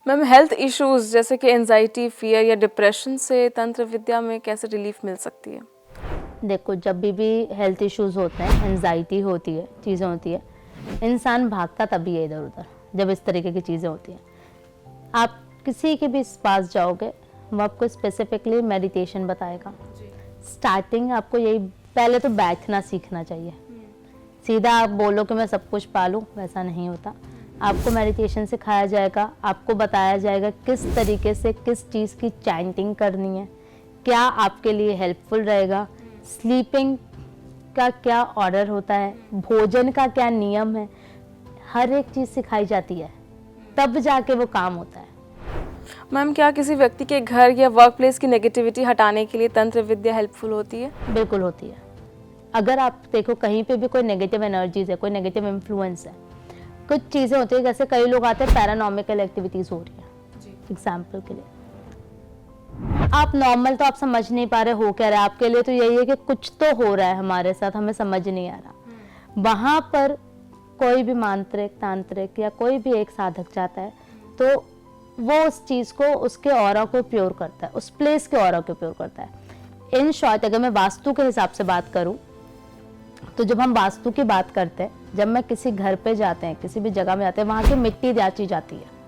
Ma'am, health issues जैसे कि anxiety, fear या डिप्रेशन से तंत्र विद्या में कैसे रिलीफ मिल सकती है? देखो, जब भी हेल्थ इश्यूज होते हैं, एंजाइटी होती है, चीज़ें होती है, इंसान भागता तभी है इधर उधर जब इस तरीके की चीज़ें होती हैं। आप किसी के भी पास जाओगे, वो आपको स्पेसिफिकली मेडिटेशन बताएगा। स्टार्टिंग आपको यही, पहले तो बैठना सीखना चाहिए। सीधा आप बोलो कि मैं सब कुछ पालूँ, वैसा नहीं होता। आपको मेडिटेशन सिखाया जाएगा, आपको बताया जाएगा किस तरीके से किस चीज़ की चैंटिंग करनी है, क्या आपके लिए हेल्पफुल रहेगा, स्लीपिंग का क्या ऑर्डर होता है, भोजन का क्या नियम है, हर एक चीज़ सिखाई जाती है, तब जाके वो काम होता है। मैम, क्या किसी व्यक्ति के घर या वर्क प्लेस की नेगेटिविटी हटाने के लिए तंत्र विद्या हेल्पफुल होती है? बिल्कुल होती है। अगर आप देखो कहीं पे भी कोई नेगेटिव एनर्जीज है, कोई नेगेटिव इन्फ्लुएंस है, कुछ चीज़ें होती है, जैसे कई लोग आते हैं पैरानॉर्मल एक्टिविटीज़ हो रही है, एग्जाम्पल के लिए आप नॉर्मल तो आप समझ नहीं पा रहे हो क्या रहा है, आपके लिए तो यही है कि कुछ तो हो रहा है हमारे साथ, हमें समझ नहीं आ रहा। वहाँ पर कोई भी मांत्रिक, तांत्रिक या कोई भी एक साधक जाता है तो वो उस चीज़ को, उसके ऑरा को प्योर करता है, उस प्लेस के ऑरा को प्योर करता है। इन शॉर्ट, अगर मैं वास्तु के हिसाब से बात करूं, तो जब हम वास्तु की बात करते हैं, जब मैं किसी घर पे जाते हैं, किसी भी जगह में जाते हैं, वहाँ की मिट्टी जांची जाती है।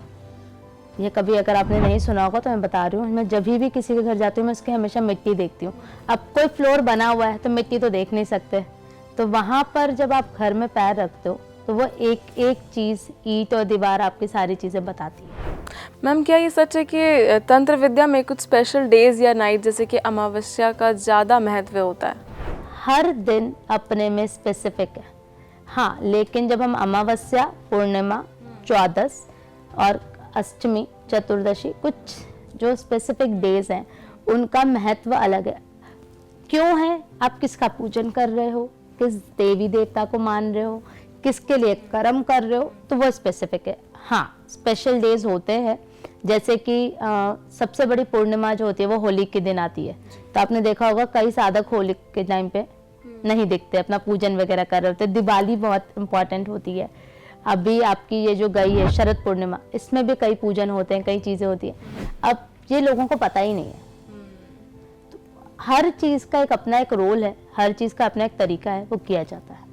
ये कभी अगर आपने नहीं सुना होगा तो मैं बता रही हूँ, मैं जब भी किसी के घर जाती हूँ मैं उसकी हमेशा मिट्टी देखती हूँ। अब कोई फ्लोर बना हुआ है तो मिट्टी तो देख नहीं सकते, तो वहाँ पर जब आप घर में पैर रखते हो तो वो एक एक चीज़, ईंट और दीवार आपकी सारी चीज़ें बताती है। मैम, क्या ये सच है कि तंत्र विद्या में कुछ स्पेशल डेज या नाइट जैसे कि अमावस्या का ज़्यादा महत्व होता है? हर दिन अपने में स्पेसिफिक है, हाँ, लेकिन जब हम अमावस्या, पूर्णिमा, चौदस और अष्टमी, चतुर्दशी, कुछ जो स्पेसिफिक डेज हैं उनका महत्व अलग है। क्यों है? आप किसका पूजन कर रहे हो, किस देवी देवता को मान रहे हो, किसके लिए कर्म कर रहे हो, तो वो स्पेसिफिक है। हाँ, स्पेशल डेज होते हैं, जैसे कि सबसे बड़ी पूर्णिमा जो होती है वो होली के दिन आती है, तो आपने देखा होगा कई साधक होली के टाइम पे नहीं दिखते, अपना पूजन वगैरह कर रहे होते। दिवाली बहुत इंपॉर्टेंट होती है। अभी आपकी ये जो गई है शरद पूर्णिमा, इसमें भी कई पूजन होते हैं, कई चीज़ें होती हैं। अब ये लोगों को पता ही नहीं है। तो हर चीज़ का एक अपना एक रोल है, हर चीज़ का अपना एक तरीका है, वो किया जाता है।